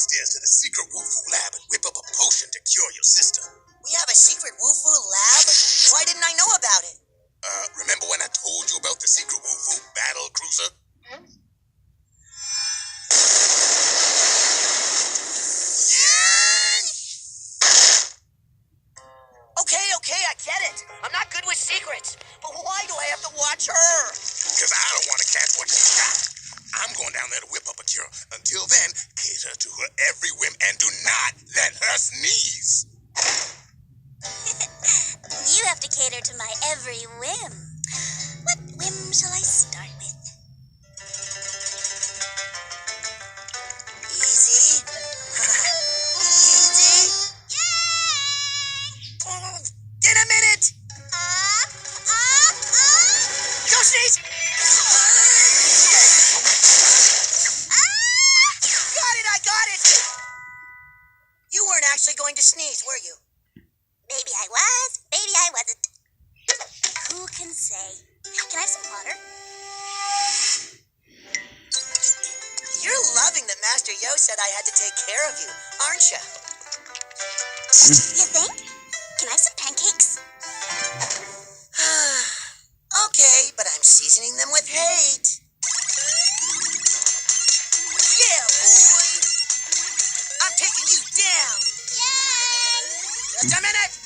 downstairs to the secret Woo Flu lab and whip up a potion to cure your sister. We have a secret Woo Flu lab? Why didn't I know about it? Remember when I told you about the secret Woo Flu battle cruiser? Okay, I get it. I'm not good with secrets. But why do I have to watch her? Because I don't want to catch what she's got. I'm going down there to whip up a cure. Until then, cater to her every whim and do not let her sneeze. You have to cater to my every whim. What whim shall I start with? Easy. Easy. Yay! In a minute. Go sneeze. I got it. You weren't actually going to sneeze, were you? Maybe I was, maybe I wasn't. Who can say? Can I have some water? You're loving that Master Yo said I had to take care of you, aren't you? You think? Can I have some pancakes? Okay, but I'm seasoning them with hate. Yeah, boy! I'm taking you down! Yay! Just a minute!